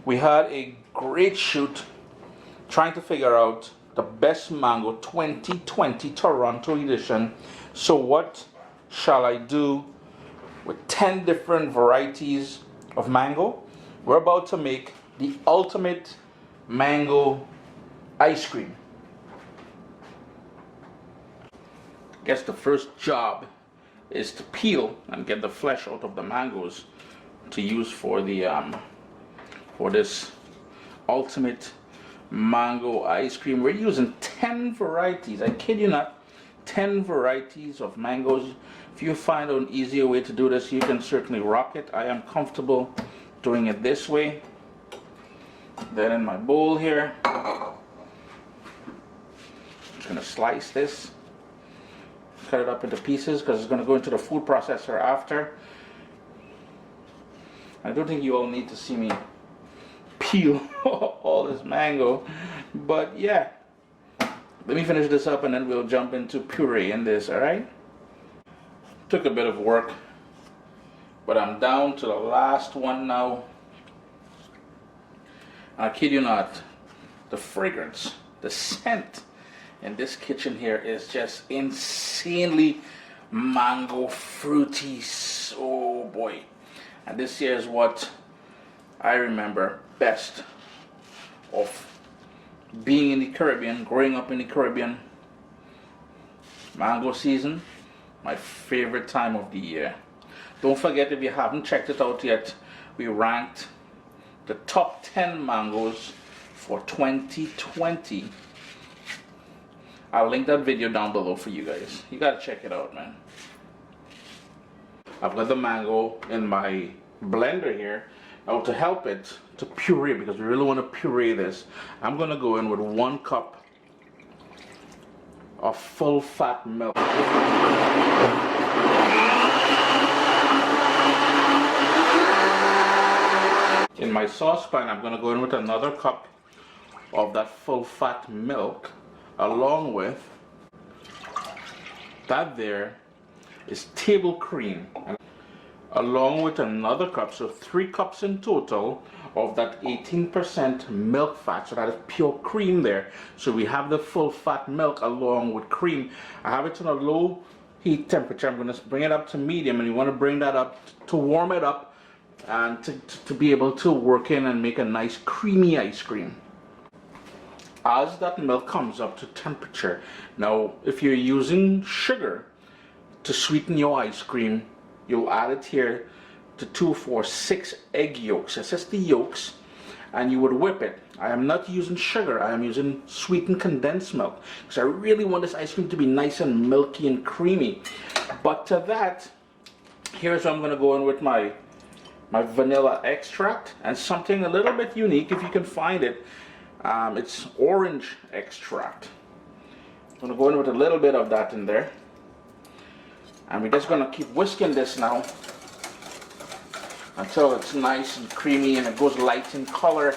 We had a great shoot trying to figure out the best mango 2020 Toronto edition. So what shall I do with 10 different varieties of mango? We're about to make the ultimate mango ice cream. I guess the first job is to peel and get the flesh out of the mangoes to use for the for this ultimate mango ice cream. We're using 10 varieties. I kid you not, 10 varieties of mangoes. If you find an easier way to do this, you can certainly rock it. I am comfortable doing it this way. Then in my bowl here, I'm just gonna slice this, cut it up into pieces because it's gonna go into the food processor after. I don't think you all need to see me peel all this mango, but yeah, let me finish this up and then we'll jump into puree in this. All right, took a bit of work, but I'm down to the last one now. I kid you not, the fragrance, the scent in this kitchen here is just insanely mango fruity. Oh boy. And this here is what I remember best of being in the Caribbean, growing up in the Caribbean. Mango season, my favorite time of the year. Don't forget, if you haven't checked it out yet, we ranked the top 10 mangoes for 2020. I'll link that video down below for you guys. You gotta check it out, man. I've got the mango in my blender here. Now to help it to puree, because we really want to puree this, I'm gonna go in with 1 cup of full fat milk. In my saucepan, I'm gonna go in with another cup of that full fat milk, along with that there is table cream, along with another cup, so 3 cups in total of that 18% milk fat, so that is pure cream there. So we have the full fat milk along with cream. I have it on a low heat temperature. I'm going to bring it up to medium, and you want to bring that up to warm it up and to be able to work in and make a nice creamy ice cream. As that milk comes up to temperature, now if you're using sugar to sweeten your ice cream, you'll add it here to 2, 4, 6 egg yolks. It's just the yolks, and you would whip it. I am not using sugar, I am using sweetened condensed milk, because I really want this ice cream to be nice and milky and creamy. But to that, here's where I'm going to go in with my vanilla extract, and something a little bit unique if you can find it. It's orange extract. I'm going to go in with a little bit of that in there. And we're just going to keep whisking this now until it's nice and creamy and it goes light in color.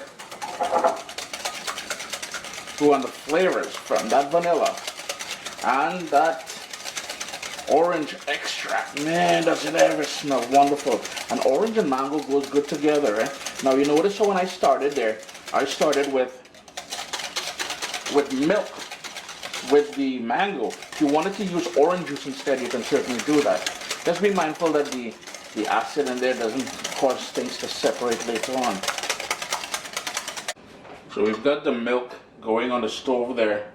Go on the flavors from that vanilla and that orange extract. Man, does it ever smell wonderful. And orange and mango goes good together. Now you notice how when I started there, I started with milk with the mango. If you wanted to use orange juice instead, you can certainly do that. Just be mindful that the acid in there doesn't cause things to separate later on. So we've got the milk going on the stove there.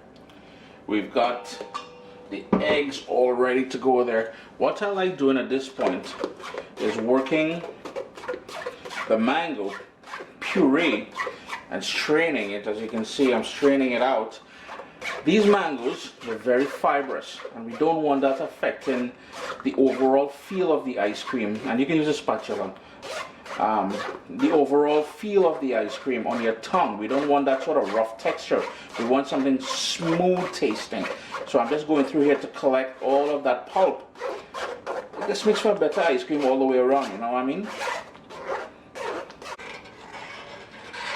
We've got the eggs all ready to go there. What I like doing at this point is working the mango puree and straining it. As you can see, I'm straining it out. These mangoes are very fibrous, and we don't want that affecting the overall feel of the ice cream. And you can use a spatula. The overall feel of the ice cream on your tongue. We don't want that sort of rough texture. We want something smooth tasting. So I'm just going through here to collect all of that pulp. This makes for a better ice cream all the way around, you know what I mean?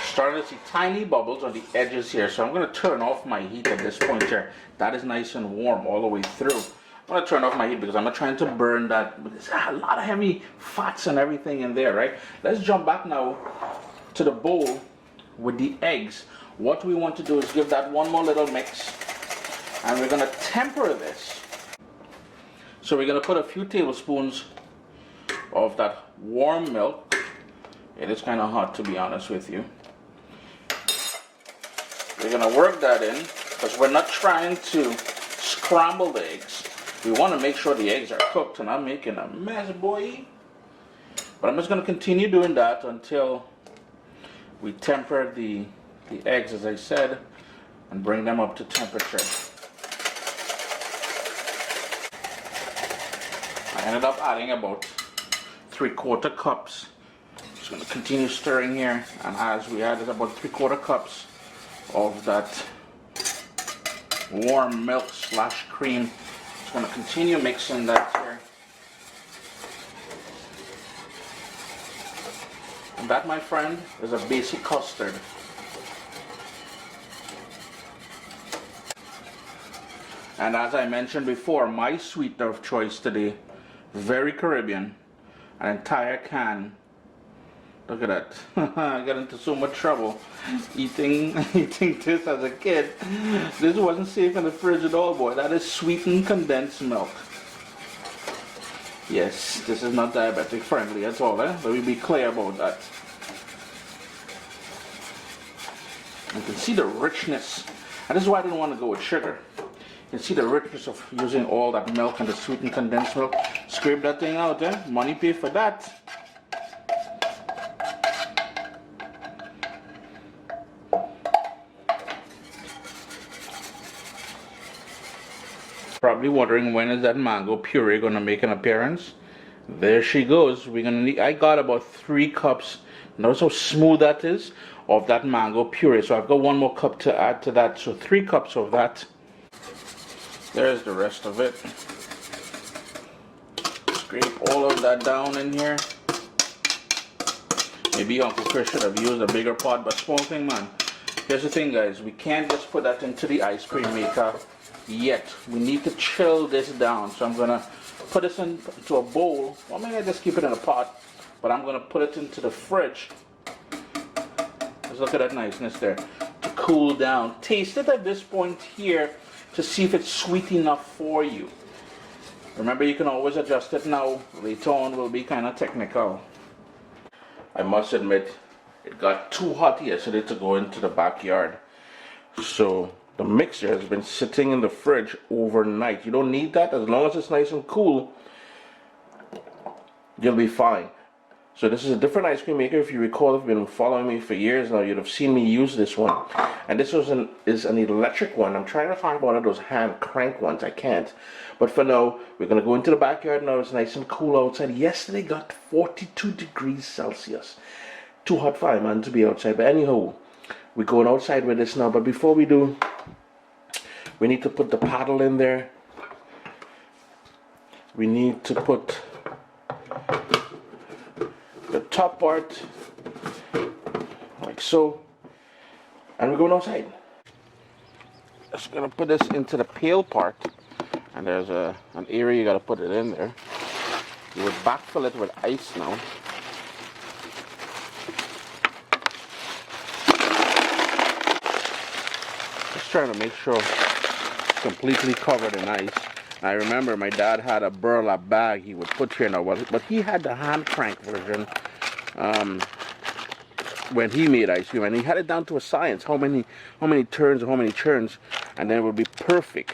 Starting to see tiny bubbles on the edges here, so I'm going to turn off my heat at this point here. That is nice and warm all the way through. I'm going to turn off my heat because I'm not trying to burn that. There's a lot of heavy fats and everything in there, right? Let's jump back now to the bowl with the eggs, what we want to do is give that one more little mix, and we're going to temper this. So we're going to put a few tablespoons of that warm milk. It is kind of hot, to be honest with you. We're going to work that in because we're not trying to scramble the eggs. We want to make sure the eggs are cooked, and I'm making a mess, boy. But I'm just going to continue doing that until we temper the eggs, as I said, and bring them up to temperature. I ended up adding about 3/4 cups. Just going to continue stirring here, and as we added about 3/4 cups of that warm milk / cream, just going to continue mixing that here. And that, my friend, is a basic custard. And as I mentioned before, my sweetener of choice today, very Caribbean, an entire can. Look at that. I got into so much trouble eating this as a kid. This wasn't safe in the fridge at all, boy. That is sweetened condensed milk. Yes, this is not diabetic friendly at all, Let me be clear about that. You can see the richness. And this is why I didn't want to go with sugar. You can see the richness of using all that milk and the sweetened condensed milk. Scrape that thing out, Money pay for that. Probably wondering, when is that mango puree gonna make an appearance? There she goes. We're gonna need, I got about 3 cups. Notice how smooth that is, of that mango puree. So I've got 1 more cup to add to that. So 3 cups of that. There's the rest of it. Scrape all of that down in here. Maybe Uncle Chris should have used a bigger pot, but small thing, man. Here's the thing, guys. We can't just put that into the ice cream maker yet. We need to chill this down. So I'm gonna put this into a bowl. Well, maybe I just keep it in a pot, but I'm gonna put it into the fridge. Just look at that niceness there. To cool down. Taste it at this point here to see if it's sweet enough for you. Remember, you can always adjust it now. Later on will be kind of technical. I must admit, it got too hot yesterday to go into the backyard. So the mixture has been sitting in the fridge overnight. You don't need that. As long as it's nice and cool, you'll be fine. So this is a different ice cream maker. If you recall, if you've been following me for years now, you'd have seen me use this one. And this is an electric one. I'm trying to find one of those hand crank ones. I can't. But for now, we're going to go into the backyard now. It's nice and cool outside. Yesterday got 42 degrees Celsius. Too hot for a man to be outside. But anyhow, we're going outside with this now. But before we do, we need to put the paddle in there. We need to put the top part like so, and we're going outside. Just gonna put this into the pail part, and there's an area you gotta put it in there. You would backfill it with ice now. Just trying to make sure it's completely covered in ice. I remember my dad had a burlap bag he would put here now, but he had the hand crank version when he made ice cream, and he had it down to a science, how many turns or how many churns, and then it would be perfect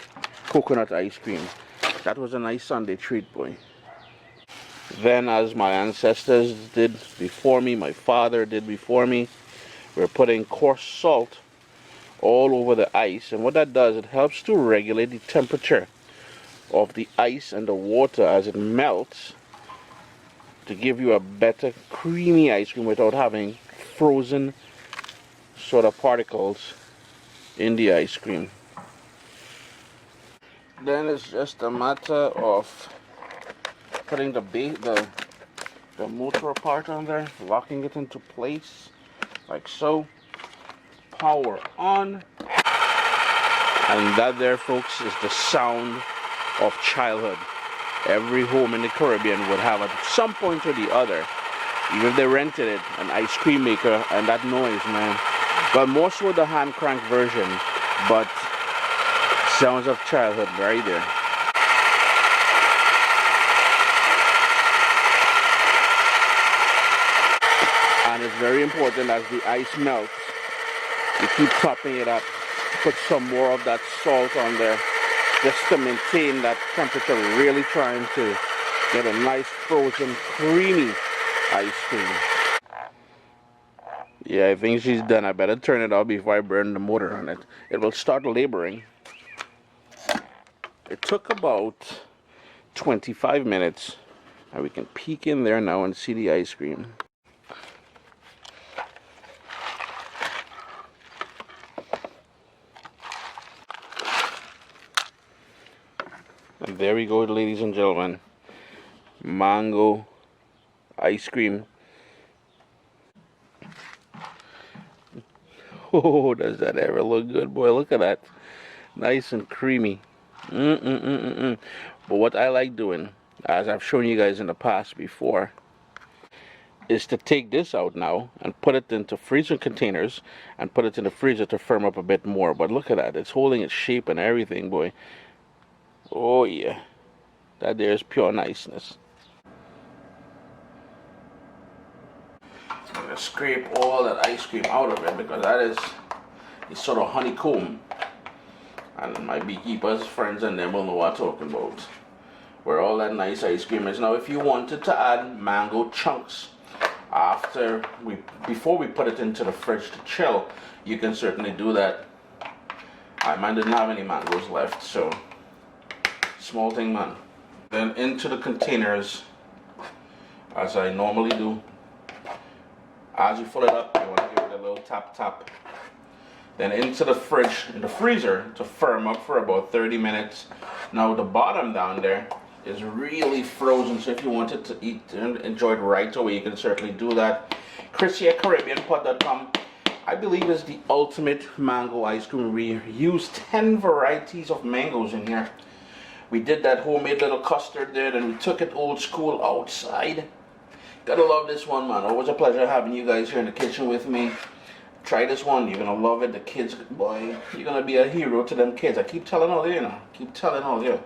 coconut ice cream. That was a nice Sunday treat, boy. Then, as my ancestors did before me, my father did before me, we're putting coarse salt all over the ice, and what that does, it helps to regulate the temperature of the ice and the water as it melts, to give you a better creamy ice cream without having frozen sort of particles in the ice cream. Then it's just a matter of putting the motor part on there, locking it into place like so. Power on, and that there, folks, is the sound of childhood. Every home in the Caribbean would have at some point or the other, even if they rented it, an ice cream maker, and that noise, man, Well, more so the hand crank version, but sounds of childhood right there. And it's very important as the ice melts, you keep topping it up, put some more of that salt on there, just to maintain that temperature, really trying to get a nice frozen creamy ice cream. Yeah, I think she's done. I better turn it off before I burn the motor on it. It will start laboring. It took about 25 minutes, and we can peek in there now and see the ice cream. And there we go, ladies and gentlemen. Mango ice cream. Oh, does that ever look good, boy? Look at that. Nice and creamy. But what I like doing, as I've shown you guys in the past before, is to take this out now and put it into freezer containers and put it in the freezer to firm up a bit more. But look at that. It's holding its shape and everything, boy. Oh, yeah. That there is pure niceness. I'm going to scrape all that ice cream out of it because that is sort of honeycomb. And my beekeepers, friends, and them will know what I'm talking about. Where all that nice ice cream is. Now, if you wanted to add mango chunks before we put it into the fridge to chill, you can certainly do that. Mine didn't have any mangoes left, so small thing, man. Then into the containers, as I normally do. As you fill it up, you want to give it a little tap. Then into the fridge, in the freezer, to firm up for about 30 minutes. Now the bottom down there is really frozen, so if you wanted to eat and enjoy it right away, you can certainly do that. ChrisDeLaRosa.com, I believe, is the ultimate mango ice cream. We used 10 varieties of mangoes in here. We did that homemade little custard there, and we took it old school outside. Gotta love this one, man. Always a pleasure having you guys here in the kitchen with me. Try this one, you're gonna love it. The kids, boy, you're gonna be a hero to them kids. I keep telling all you, Keep telling all you.